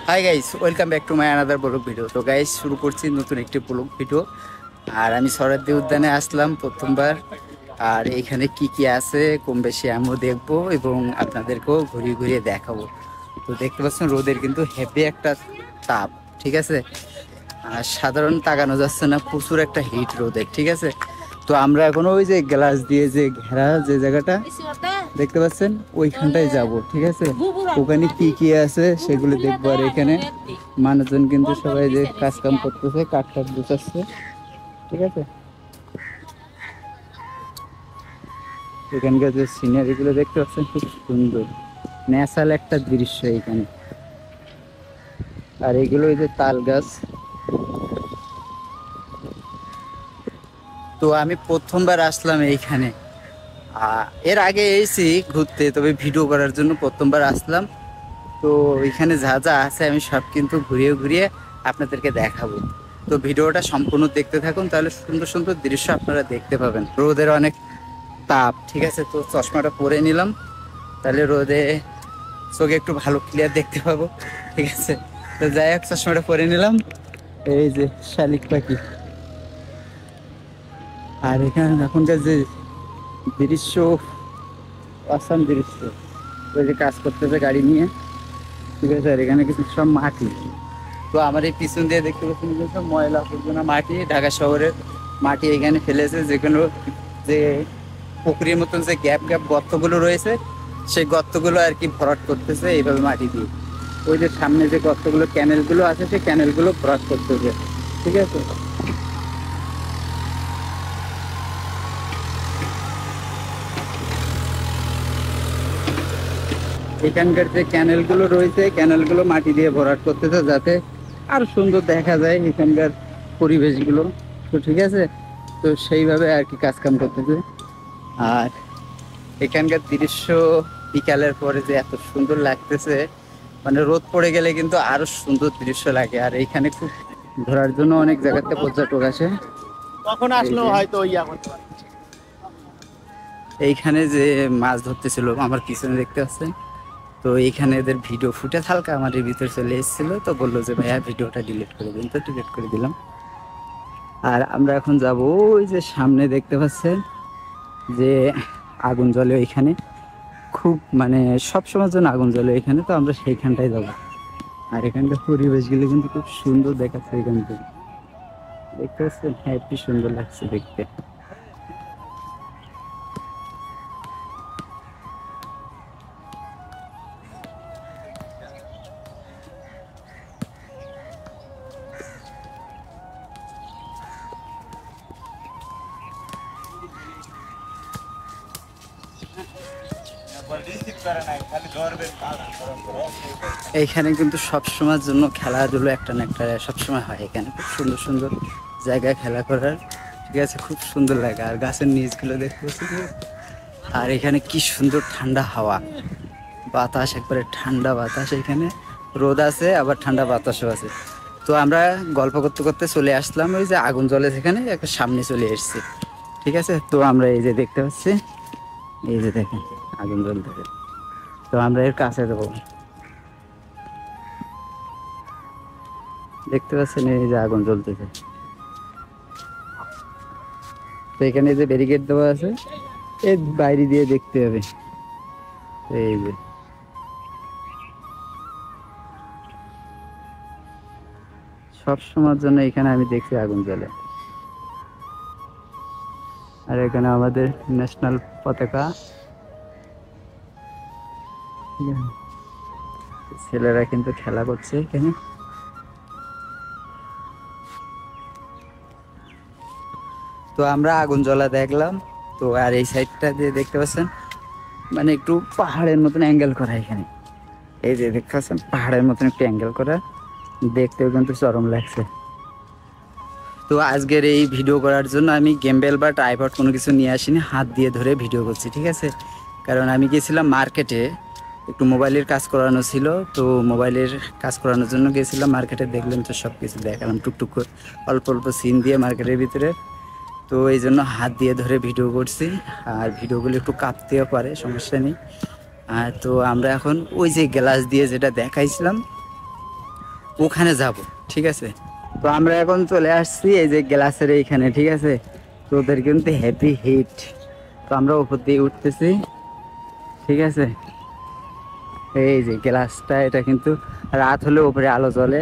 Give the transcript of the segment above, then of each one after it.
Hi guys, welcome back to my another blog video. তো guys, শুরু করছি নতুন একটি ব্লগ ভিডিও। আর আমি সরাদ্দি উদ্যানে আসলাম প্রথমবার। আর এখানে কি কি আছে কম বেশি আমিও দেখবো এবং আপনাদেরকেও ঘুরিয়ে ঘুরিয়ে দেখাবো। তো দেখতে পাচ্ছেন রোদের কিন্তু হেভি একটা তাপ, ঠিক আছে। আর সাধারণ তাকানো যাচ্ছে না, প্রচুর একটা হিট রোদের, ঠিক আছে। তো আমরা এখন ওই যে গ্লাস দিয়ে যে ঘেরা যে জায়গাটা দেখতে পাচ্ছেন ওইখানটায় যাব, ঠিক আছে। ওখানে কি কি আছে সেগুলো দেখবো। আর এখানে মানুষজন কিন্তু সবাই যে কাজ কাম করতেছে, কাঠ টাঠ গুছাচ্ছে, ঠিক আছে। এখানকার যে সিনারি গুলো দেখতে পাচ্ছেন খুব সুন্দর, ন্যাচারাল একটা দৃশ্য এখানে। আর এগুলো ওই যে তাল গাছ। তো আমি প্রথমবার আসলাম এইখানে। এর আগে এসেছি ঘুরতে, তবে ভিডিও করার জন্য প্রথমবার আসলাম। তো এখানে যা যা আছে আমি সব কিন্তু ঘুরিয়ে ঘুরিয়ে আপনাদেরকে দেখাবো। তো ভিডিওটা সম্পূর্ণ দেখতে থাকুন, তাহলে সুন্দর সুন্দর দৃশ্য আপনারা দেখতে পাবেন। রোদের অনেক তাপ, ঠিক আছে। তো চশমাটা পরে নিলাম, তাহলে রোদে চোখে একটু ভালো ক্লিয়ার দেখতে পাবো, ঠিক আছে। তো যাই হোক, চশমাটা পরে নিলাম। এই যে শালিক পাখি। আর এখানে এখনকার যে দৃশ্য, আসাম দৃশ্য। ওই যে কাজ করতেছে গাড়ি নিয়ে, ঠিক আছে। আর এখানে কিছু সব মাটি। তো আমার এই পিছন দিয়ে দেখতে পাচ্ছেন যে সব ময়লা আবর্জনা মাটি, ঢাকা শহরের মাটি এখানে ফেলেছে। যেগুলো যে পুকুরের মতন যে গ্যাপ গ্যাপ গর্তগুলো রয়েছে, সেই গর্তগুলো আর কি ভরাট করতেছে এইভাবে মাটি দিয়ে। ওই যে সামনে যে গর্তগুলো, ক্যানেলগুলো আছে, সেই ক্যানেলগুলো ভরাট করতেছে, ঠিক আছে। এখানকার যে ক্যানেলগুলো রয়েছে, ক্যানেলগুলো মাটি দিয়ে ভরাট করতেছে যাতে আরো সুন্দর দেখা যায় এখানকার পরিবেশগুলো। তো ঠিক আছে, তো সেইভাবে আর কি কাজ কাম করতেছে। আর এখানকার দৃশ্য বিকালের পরে যে এত সুন্দর লাগতেছে, মানে রোদ পড়ে গেলে কিন্তু আরো সুন্দর দৃশ্য লাগে। আর এইখানে খুব ঘোরার জন্য অনেক জায়গাতে পর্যটক আসে। তখন আসলেও হয়তো ইয়া করতে পারে। এইখানে যে মাছ ধরতেছিল আমার পিছনে দেখতে পাচ্ছেন। তো এইখানে এদের ভিডিও ফুটেজ হালকা আমার ভিতরে চলে এসেছিল, তো বললো যে ভাইয়া ভিডিওটা ডিলিট করে দিন, তো ডিলিট করে দিলাম। আর আমরা এখন যাব ওই যে সামনে দেখতে পাচ্ছেন যে আগুন জ্বলে ওইখানে, খুব মানে সব সময়ের জন্য আগুন জ্বলে এখানে। তো আমরা সেইখানটায় যাবো। আর এখানকার পরিবেশগুলো কিন্তু খুব সুন্দর দেখাচ্ছে এখান থেকে, দেখতে পাচ্ছেন। হ্যাপি সুন্দর লাগছে দেখতে। এইখানে কিন্তু সবসময়ের জন্য খেলাধুলো একটা না একটা সবসময় হয়। এখানে খুব সুন্দর সুন্দর জায়গায় খেলা করার, ঠিক আছে। খুব সুন্দর লাগে। আর গাছের নিচগুলো দেখতে পাচ্ছি। আর এখানে কি সুন্দর ঠান্ডা হাওয়া, বাতাস, একবারে ঠান্ডা বাতাস। এখানে রোদ আছে, আবার ঠান্ডা বাতাসও আছে। তো আমরা গল্প করতে করতে চলে আসলাম ওই যে আগুন জ্বলে সেখানে একটা সামনে চলে এসেছি, ঠিক আছে। তো আমরা এই যে দেখতে পাচ্ছি, এই যে দেখেন আগুন জ্বলতেছে। তো আমরা এর কাছে যাবো, দেখতে পাচ্ছেন এই যে আগুন জ্বলতেছে। তো এখানে যে ব্যারিকেড দেওয়া আছে, এর বাইরে দিয়ে দেখতে হবে। এই যে সব সময়ের জন্য এখানে আমি দেখছি আগুন জ্বলে। আর এখানে আমাদের ন্যাশনাল পতাকা, ছেলেরা কিন্তু খেলা করছে এখানে। তো আমরা আগুন জ্বলা দেখলাম। তো আর এই সাইডটা দিয়ে দেখতে পাচ্ছেন মানে একটু পাহাড়ের মতন অ্যাঙ্গেল করা এখানে। এই যে দেখতে পাচ্ছেন পাহাড়ের মতন একটু অ্যাঙ্গেল করা, দেখতেও কিন্তু চরম লাগছে। তো আজকের এই ভিডিও করার জন্য আমি গেমবেল বা ট্রাইপড কোনো কিছু নিয়ে আসিনি, হাত দিয়ে ধরে ভিডিও করছি, ঠিক আছে। কারণ আমি গেছিলাম মার্কেটে, একটু মোবাইলের কাজ করানো ছিল। তো মোবাইলের কাজ করানোর জন্য গেছিলাম মার্কেটে। দেখলেন তো সব কিছু দেখালাম টুকটুক করে, অল্প অল্প সিন দিয়ে মার্কেটের ভিতরে। তো এই জন্য হাত দিয়ে ধরে ভিডিও করছি। আর ভিডিওগুলো একটু কাঁপতেও পারে, সমস্যা নেই। আর তো আমরা এখন ওই যে গ্লাস দিয়ে যেটা দেখাইছিলাম, ওখানে যাব, ঠিক আছে। তো আমরা এখন চলে আসছি এই যে গ্লাসের এইখানে, ঠিক আছে। তো ওদের কিন্তু হ্যাপি হিট, তো আমরা উপর দিয়ে উঠতেছি, ঠিক আছে। এই যে গ্লাসটা, এটা কিন্তু রাত হলে উপরে আলো জ্বলে,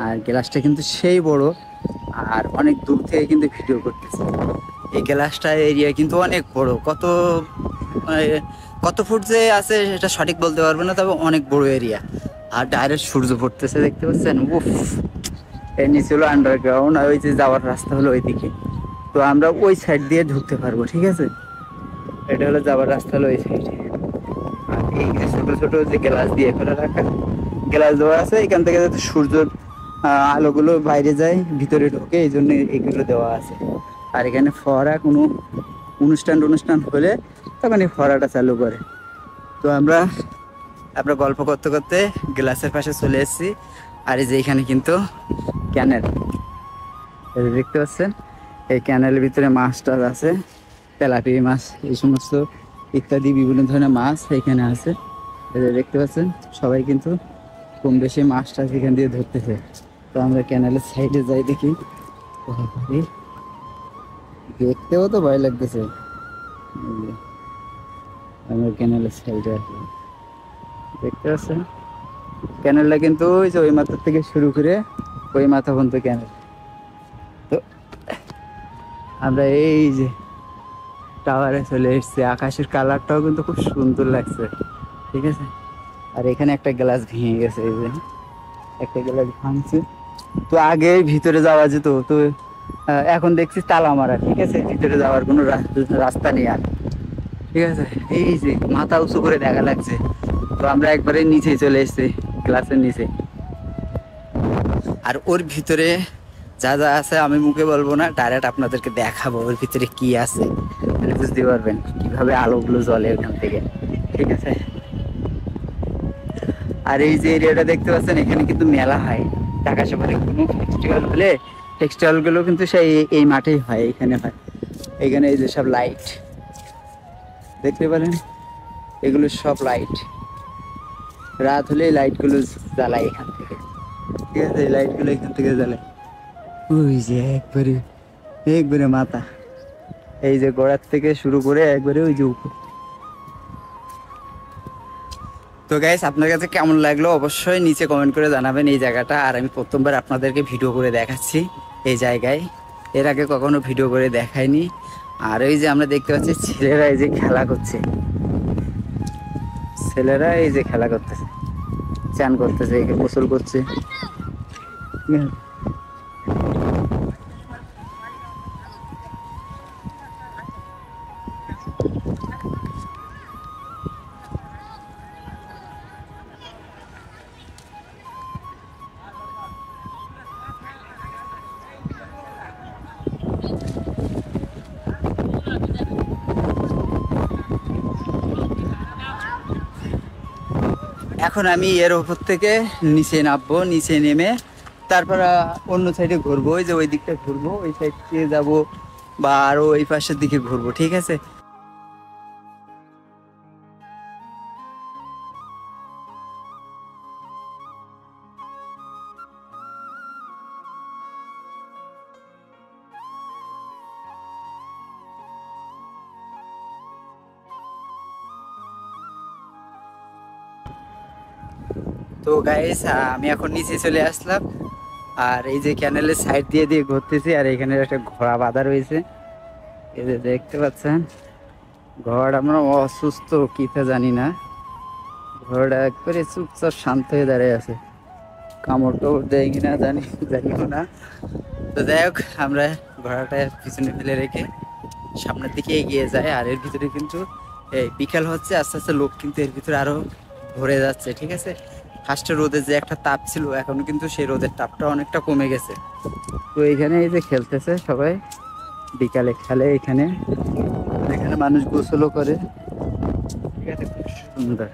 আর গ্লাসটা কিন্তু সেই বড়, আর অনেক দূর থেকে কিন্তু ভিডিও করতেছে। এই গ্লাসটা এরিয়া কিন্তু অনেক বড়, মানে কত ফুট যে আছে সেটা সঠিক বলতে পারবো না, তবে অনেক বড় এরিয়া। আর ডাইরেক্ট সূর্য পড়তেছে, দেখতে পাচ্ছেন। উফ, এর নিচে হলো আন্ডারগ্রাউন্ড, আর ওই যে যাওয়ার রাস্তা হলো ওইদিকে। তো আমরা ওই সাইড দিয়ে ঢুকতে পারবো, ঠিক আছে। এটা হলো যাওয়ার রাস্তা হলো ওই সাইডে। আর এই যে ছোট ছোট যে গ্লাস দিয়ে করে রাখা, গ্লাস দেওয়া আছে এখান থেকে যাতে সূর্যের আলোগুলো বাইরে যায়, ভিতরে ঢোকে, এই জন্য এগুলো দেওয়া আছে। আর এখানে ফোয়ারা, কোনো অনুষ্ঠান হলে তখন এই ফোয়ারাটা চালু করে। তো আমরা গল্প করতে করতে গ্লাসের পাশে চলে এসেছি। আর এই যে এখানে কিন্তু ক্যানেল, দেখতে পাচ্ছেন। এই ক্যানেলের ভিতরে মাছ টাছ আছে, তেলাপিয়া মাছ, এই সমস্ত ইত্যাদি বিভিন্ন ধরনের মাছ এখানে আছে। এই যে দেখতে পাচ্ছেন, সবাই কিন্তু কম বেশি মাছ টাছ এখান দিয়ে ধরতেছে। তো আমরা ক্যানেলের সাইডে যাই, দেখি। দেখতেও তো ভয় লাগতেছে। এই যে আমরা ক্যানেলের সাইডে আছি, দেখতে পাচ্ছেন। ক্যানেলটা কিন্তু ওই যে ওই মাথার থেকে শুরু করে ওই মাথা পর্যন্ত ক্যানেল। তো আমরা এই যে টাওয়ারে চলে এসেছি, আকাশের কালারটাও কিন্তু খুব সুন্দর লাগছে, ঠিক আছে। আর এখানে একটা গ্লাস ভেঙে গেছে, এই যে একটা গ্লাস ভাঙছে। তো আগে ভিতরে যাওয়া যেত, তো এখন দেখছি তালা মারা, ঠিক আছে। ভিতরে যাওয়ার কোনো রাস্তা নেই আর, ঠিক আছে। এই যে মাথা উঁচু করে দেখা লাগছে। তো আমরা একবারে নিচে চলে এসেছি, গ্লাসের নিচে। আর ওর ভিতরে যা যা আছে আমি মুখে বলবো না, ডাইরেক্ট আপনাদেরকে দেখাবো ওর ভিতরে কি আছে, বুঝতে পারবেন কিভাবে আলোগুলো জ্বলে ওখান থেকে, ঠিক আছে। আর এই যে এরিয়াটা দেখতে পাচ্ছেন, এখানে কিন্তু মেলা হয়। ঢাকা শহরে কোনো ফেস্টিভ্যাল হলে ফেস্টিভ্যাল গুলো কিন্তু সেই এই মাঠেই হয়, এখানে হয়। এখানে এই যে সব লাইট দেখতে পারেন, এগুলো সব লাইট। রাত হলে এই লাইটগুলো জ্বালায় এখান থেকে, ঠিক আছে। এই লাইটগুলো এখান থেকে জ্বালায় ওই যে একবারে একবারে মাথা, এই যে গোড়ার থেকে শুরু করে একবারে ওই যে উপর। তো গাইস, আপনার কাছে কেমন লাগলো অবশ্যই নিচে কমেন্ট করে জানাবেন এই জায়গাটা। আর আমি প্রথমবার আপনাদেরকে ভিডিও করে দেখাচ্ছি এই জায়গায়, এর আগে কখনো ভিডিও করে দেখাইনি। আর ওই যে আমরা দেখতে পাচ্ছি ছেলেরা এই যে খেলা করছে, ছেলেরা এই যে খেলা করতেছে, চান করতেছে, গোসল করছে, ঠিক আছে। এখন আমি এর উপর থেকে নিচে নামবো, নিচে নেমে তারপর অন্য সাইডে ঘুরবো, ওই যে ওই দিকটা ঘুরবো, ওই সাইড দিয়ে যাবো, বা আরো ওই পাশের দিকে ঘুরবো, ঠিক আছে। তো গাইস, আমি এখন নিচে চলে আসলাম। আর এই যে ক্যানেলের সাইড দিয়ে দিয়ে ঘুরতেছি, আর এখানে একটা ঘোড়া বাঁধা রয়েছে, এই যে দেখতে পাচ্ছেন। ঘোড়াটা আমরা অসুস্থ কিতা জানি না, ঘোড়াটা একবারে চুপচাপ শান্ত হয়ে দাঁড়িয়ে আছে, কামড় টামড় দেয় কিনা জানিও না। তো যাই হোক, আমরা ঘোড়াটা পিছনে ফেলে রেখে সামনের দিকে এগিয়ে যায়। আর এর ভিতরে কিন্তু এই বিকাল হচ্ছে, আস্তে আস্তে লোক কিন্তু এর ভিতরে আরো ভরে যাচ্ছে, ঠিক আছে। ফার্স্টে রোদের যে একটা তাপ ছিল, এখন কিন্তু সেই রোদের তাপটা অনেকটা কমে গেছে। তো এখানে এই যে খেলতেছে সবাই, বিকালে খেলে এখানে, এখানে মানুষ গোসলও করে, ঠিক আছে। খুব সুন্দর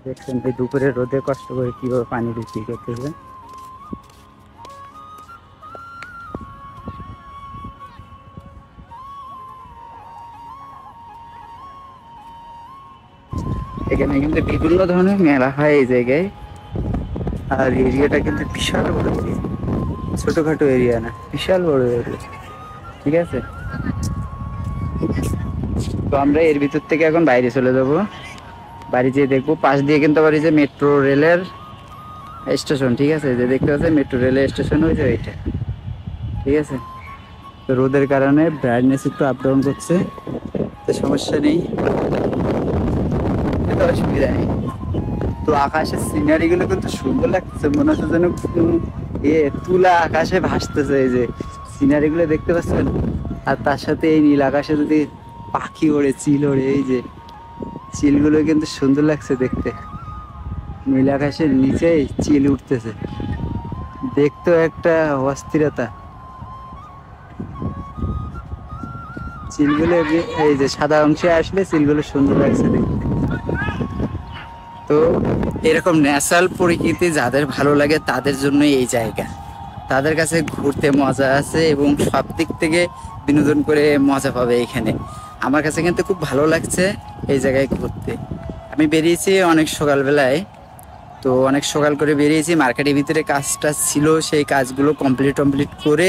দেখছেন, এই দুপুরে রোদে কষ্ট করে কিভাবে পানি বিক্রি করতেছে। এখানে কিন্তু বিভিন্ন ধরনের মেলা হয় এই জায়গায়, আর এরিয়াটা কিন্তু বিশাল বড় এরিয়া, ছোটখাটো এরিয়া না, বিশাল বড় এরিয়া। ঠিক আছে, তো আমরা এর ভিতর থেকে এখন বাইরে চলে যাব। বাড়ি যেয়ে দেখবো, পাশ দিয়ে কিন্তু আবার এই যে মেট্রো রেলের স্টেশন। ঠিক আছে, যে দেখতে পাচ্ছেন মেট্রো রেলের স্টেশন হয়েছে এইটা। ঠিক আছে, তো রোদের কারণে ব্রাইটনেস একটু আপ ডাউন করছে, তো সমস্যা নেই, এটা অসুবিধা নেই। তো আকাশের সিনারি গুলো কিন্তু সুন্দর লাগতেছে, মনে হচ্ছে যেন তুলা আকাশে ভাসতেছে। এই যে সিনারি গুলো দেখতে পাচ্ছেন, আর তার সাথে এই নীল আকাশে যদি পাখি ওড়ে, চিল ওড়ে, এই যে চিলগুলো কিন্তু সুন্দর লাগছে দেখতে। নীল আকাশের নিচেই চিল উঠতেছে, দেখতেও একটা অস্থিরতা। চিলগুলো এই যে সাদা অংশে আসলে চিলগুলো সুন্দর লাগছে দেখতে। তো এরকম ন্যাচারাল প্রকৃতি যাদের ভালো লাগে তাদের জন্য এই জায়গা, তাদের কাছে ঘুরতে মজা আছে এবং সব দিক থেকে বিনোদন করে মজা পাবে এখানে। আমার কাছে কিন্তু খুব ভালো লাগছে এই জায়গায় ঘুরতে। আমি বেরিয়েছি অনেক সকালবেলায়, তো অনেক সকাল করে বেরিয়েছি, মার্কেটের ভিতরে কাজটা ছিল, সেই কাজগুলো কমপ্লিট করে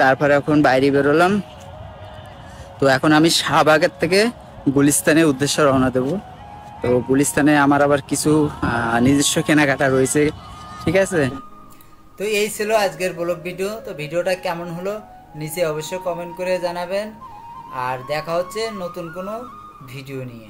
তারপরে এখন বাইরে বেরোলাম। তো এখন আমি শাহবাগের থেকে গুলিস্তানের উদ্দেশ্যে রওনা দেবো। তো গুলিস্তানে আমার আবার কিছু নিজস্ব কেনাকাটা রয়েছে। ঠিক আছে, তো এই ছিল আজকের ব্লগ ভিডিও। তো ভিডিওটা কেমন হলো নিচে অবশ্যই কমেন্ট করে জানাবেন, আর দেখা হচ্ছে নতুন কোনো ভিডিও নিয়ে।